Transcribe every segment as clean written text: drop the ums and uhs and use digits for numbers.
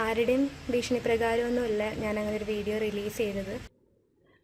ആരുടെയും ഭീഷണിപ്രകാരമൊന്നുമല്ല ഞാൻ അങ്ങനെ ഒരു വീഡിയോ റിലീസ് ചെയ്തത്.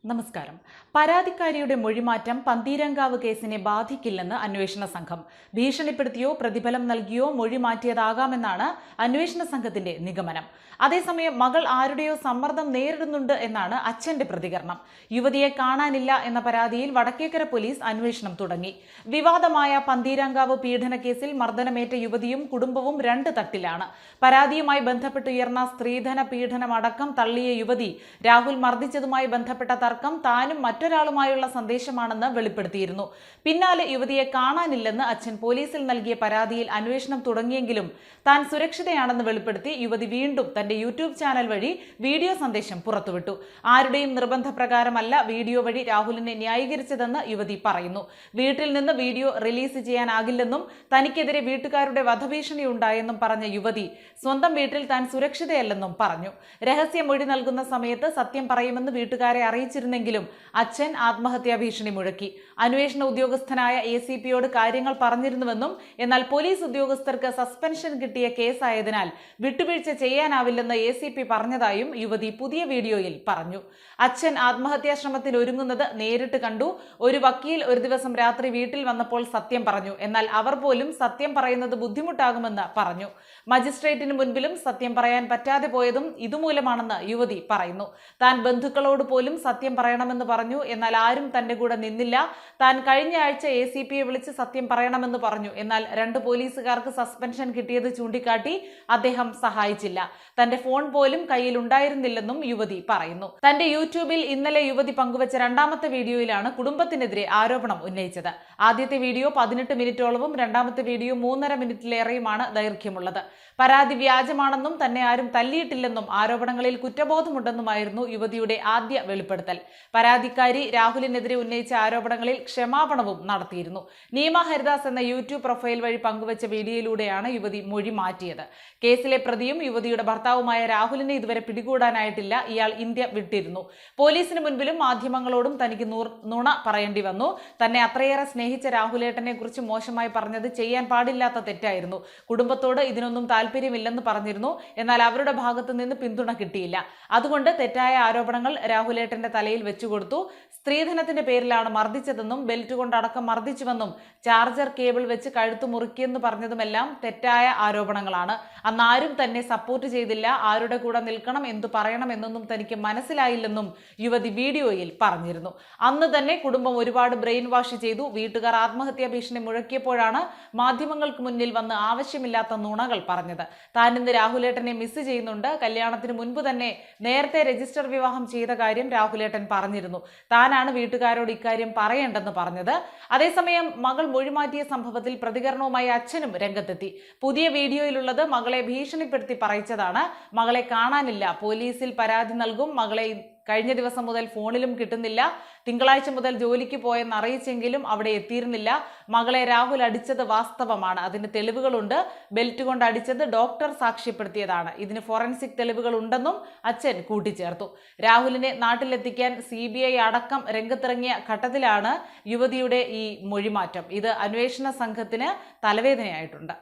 നമസ്കാരം. പരാതിക്കാരിയുടെ മൊഴിമാറ്റം പന്തീരങ്കാവ് കേസിനെ ബാധിക്കില്ലെന്ന് അന്വേഷണ സംഘം. ഭീഷണിപ്പെടുത്തിയോ പ്രതിഫലം നൽകിയോ മൊഴി മാറ്റിയതാകാമെന്നാണ് അന്വേഷണ സംഘത്തിന്റെ നിഗമനം. അതേസമയം മകൾ ആരുടെയോ സമ്മർദ്ദം നേരിടുന്നുണ്ട് എന്നാണ് അച്ഛന്റെ പ്രതികരണം. യുവതിയെ കാണാനില്ല എന്ന പരാതിയിൽ വടക്കേക്കര പോലീസ് അന്വേഷണം തുടങ്ങി. വിവാദമായ പന്തീരങ്കാവ് പീഡനക്കേസിൽ മർദ്ദനമേറ്റ യുവതിയും കുടുംബവും രണ്ട് തട്ടിലാണ്. പരാതിയുമായി ബന്ധപ്പെട്ടുയർന്ന സ്ത്രീധന പീഡനമടക്കം തള്ളിയ യുവതി രാഹുൽ മർദ്ദിച്ചതുമായി ബന്ധപ്പെട്ട തർക്കം താനും മറ്റൊരാളുമായുള്ള സന്ദേശമാണെന്ന് വെളിപ്പെടുത്തിയിരുന്നു. പിന്നാലെ യുവതിയെ കാണാനില്ലെന്ന് അച്ഛൻ പോലീസിൽ നൽകിയ പരാതിയിൽ അന്വേഷണം തുടങ്ങിയെങ്കിലും താൻ സുരക്ഷിതയാണെന്ന് വെളിപ്പെടുത്തി യുവതി വീണ്ടും തന്റെ യൂട്യൂബ് ചാനൽ വഴി വീഡിയോ സന്ദേശം പുറത്തുവിട്ടു. ആരുടെയും നിർബന്ധപ്രകാരമല്ല വീഡിയോ വഴി രാഹുലിനെ ന്യായീകരിച്ചതെന്ന് യുവതി പറയുന്നു. വീട്ടിൽ നിന്ന് വീഡിയോ റിലീസ് ചെയ്യാനാകില്ലെന്നും തനിക്കെതിരെ വീട്ടുകാരുടെ വധഭീഷണി ഉണ്ടായെന്നും പറഞ്ഞ യുവതി സ്വന്തം വീട്ടിൽ താൻ സുരക്ഷിതയല്ലെന്നും പറഞ്ഞു. രഹസ്യമൊഴി നൽകുന്ന സമയത്ത് സത്യം പറയുമെന്ന് വീട്ടുകാരെ അറിയിച്ചിരുന്നെങ്കിലും അച്ഛൻ ആത്മഹത്യാ ഭീഷണി മുഴക്കി. അന്വേഷണ ഉദ്യോഗസ്ഥനായ ACPയോട് കാര്യങ്ങൾ പറഞ്ഞിരുന്നുവെന്നും എന്നാൽ പോലീസ് ഉദ്യോഗസ്ഥർക്ക് സസ്പെൻഷൻ കിട്ടിയ കേസായതിനാൽ വിട്ടുവീഴ്ച ചെയ്യാനാവില്ലെന്ന് ACP പറഞ്ഞതായും യുവതി പുതിയ വീഡിയോയിൽ പറഞ്ഞു. അച്ഛൻ ആത്മഹത്യാ ശ്രമത്തിൽ ഒരുങ്ങുന്നത് നേരിട്ട് കണ്ടു. ഒരു വക്കീൽ ഒരു ദിവസം രാത്രി വീട്ടിൽ വന്നപ്പോൾ സത്യം പറഞ്ഞു. എന്നാൽ അവർ പോലും സത്യം പറയുന്നത് ബുദ്ധിമുട്ടാകുമെന്ന് പറഞ്ഞു. മജിസ്ട്രേറ്റിന് മുൻപിലും സത്യം പറയാൻ പറ്റാതെ പോയതും ഇതുമൂലമാണെന്ന് യുവതി പറയുന്നു. താൻ ബന്ധുക്കളോട് പോലും സത്യം പറയണമെന്ന് പറഞ്ഞു. എന്നാൽ ആരും തന്റെ കൂടെ നിന്നില്ല. താൻ കഴിഞ്ഞ ആഴ്ച ACPയെ വിളിച്ച് സത്യം പറയണമെന്ന് പറഞ്ഞു. എന്നാൽ 2 പോലീസുകാർക്ക് സസ്പെൻഷൻ കിട്ടിയത് ചൂണ്ടിക്കാട്ടി അദ്ദേഹം സഹായിച്ചില്ല. തന്റെ ഫോൺ പോലും കയ്യിൽ ഉണ്ടായിരുന്നില്ലെന്നും യുവതി പറയുന്നു. തന്റെ യൂട്യൂബിൽ ഇന്നലെ യുവതി പങ്കുവച്ച രണ്ടാമത്തെ വീഡിയോയിലാണ് കുടുംബത്തിനെതിരെ ആരോപണം ഉന്നയിച്ചത്. ആദ്യത്തെ വീഡിയോ 18 മിനിറ്റോളവും രണ്ടാമത്തെ വീഡിയോ 3.5 മിനിറ്റിലേറെയുമാണ് ദൈർഘ്യമുള്ളത്. പരാതി വ്യാജമാണെന്നും തന്നെ ആരും തല്ലിയിട്ടില്ലെന്നും ആരോപണങ്ങളിൽ കുറ്റബോധമുണ്ടെന്നുമായിരുന്നു യുവതിയുടെ ആദ്യ വെളിപ്പെടുത്തൽ. പരാതിക്കാരി രാഹുലിനെതിരെ ഉന്നയിച്ച ആരോപണങ്ങളിൽ ക്ഷമാപണവും നടത്തിയിരുന്നു. നീമ ഹരിദാസ് എന്ന യൂട്യൂബ് പ്രൊഫൈൽ വഴി പങ്കുവച്ച വീഡിയോയിലൂടെയാണ് യുവതി മൊഴി മാറ്റിയത്. കേസിലെ പ്രതിയും യുവതിയുടെ ഭർത്താവുമായ രാഹുലിനെ ഇതുവരെ പിടികൂടാനായിട്ടില്ല. ഇയാൾ ഇന്ത്യ വിട്ടിരുന്നു. പോലീസിന് മുൻപിലും മാധ്യമങ്ങളോടും തനിക്ക് നുണ പറയേണ്ടി വന്നു. തന്നെ അത്രയേറെ സ്നേഹിച്ച രാഹുലേട്ടനെ കുറിച്ച് മോശമായി പറഞ്ഞത് ചെയ്യാൻ പാടില്ലാത്ത തെറ്റായിരുന്നു. കുടുംബത്തോട് ഇതിനൊന്നും താല്പര്യമില്ലെന്ന് പറഞ്ഞിരുന്നു. എന്നാൽ അവരുടെ ഭാഗത്തു നിന്ന് പിന്തുണ കിട്ടിയില്ല. അതുകൊണ്ട് തെറ്റായ ആരോപണങ്ങൾ രാഹുലേട്ടന്റെ തലയിൽ വെച്ചുകൊടുത്തു. സ്ത്രീധനത്തിന്റെ പേരിലാണ് മർദ്ദിച്ചതെന്നും ബെൽറ്റ് കൊണ്ടടക്കം മർദ്ദിച്ചുവെന്നും ചാർജർ കേബിൾ വെച്ച് കഴുത്തു മുറുക്കിയെന്ന് പറഞ്ഞതുമെല്ലാം തെറ്റായ ആരോപണങ്ങളാണ്. അന്ന് ആരും തന്നെ സപ്പോർട്ട് ചെയ്തില്ല. ആരുടെ കൂടെ നിൽക്കണം, എന്തു പറയണം എന്നൊന്നും തനിക്ക് മനസ്സിലായില്ലെന്നും യുവതി വീഡിയോയിൽ പറഞ്ഞിരുന്നു. അന്ന് തന്നെ കുടുംബം ഒരുപാട് ബ്രെയിൻ വാഷ് ചെയ്തു. വീട്ടുകാർ ആത്മഹത്യാ ഭീഷണി മുഴക്കിയപ്പോഴാണ് മാധ്യമങ്ങൾക്ക് മുന്നിൽ വന്ന് ആവശ്യമില്ലാത്ത നുണകൾ പറഞ്ഞത്. താൻ ഇന്ന് രാഹുലേട്ടനെ മിസ് ചെയ്യുന്നുണ്ട്. കല്യാണത്തിന് മുൻപ് തന്നെ നേരത്തെ രജിസ്റ്റർ വിവാഹം ചെയ്ത കാര്യം രാഹുലേട്ടൻ പറഞ്ഞിരുന്നു. താനാണ് വീട്ടുകാരോട് ഇക്കാര്യം പറയേണ്ടെന്ന് പറഞ്ഞത്. അതേസമയം മകൾ മൊഴിമാറ്റിയ സംഭവത്തിൽ പ്രതികരണവുമായി അച്ഛനും രംഗത്തെത്തി. പുതിയ വീഡിയോയിലുള്ളത് മകളെ ഭീഷണിപ്പെടുത്തി പറയിച്ചതാണ്. മകളെ കാണാനില്ല, പോലീസിൽ പരാതി നൽകും, മകളെ കഴിഞ്ഞ ദിവസം മുതൽ ഫോണിലും കിട്ടുന്നില്ല, തിങ്കളാഴ്ച മുതൽ ജോലിക്ക് പോയെന്ന് അറിയിച്ചെങ്കിലും അവിടെ എത്തിയിരുന്നില്ല, മകളെ രാഹുൽ അടിച്ചത് വാസ്തവമാണ്, അതിന് തെളിവുകളുണ്ട്, ബെൽറ്റ് കൊണ്ട് അടിച്ചത് ഡോക്ടർ സാക്ഷ്യപ്പെടുത്തിയതാണ്, ഇതിന് ഫോറൻസിക് തെളിവുകൾ ഉണ്ടെന്നും അച്ഛൻ കൂട്ടിച്ചേർത്തു. രാഹുലിനെ നാട്ടിലെത്തിക്കാൻ CBI അടക്കം രംഗത്തിറങ്ങിയ ഘട്ടത്തിലാണ് യുവതിയുടെ ഈ മൊഴിമാറ്റം. ഇത് അന്വേഷണ സംഘത്തിന് തലവേദനയായിട്ടുണ്ട്.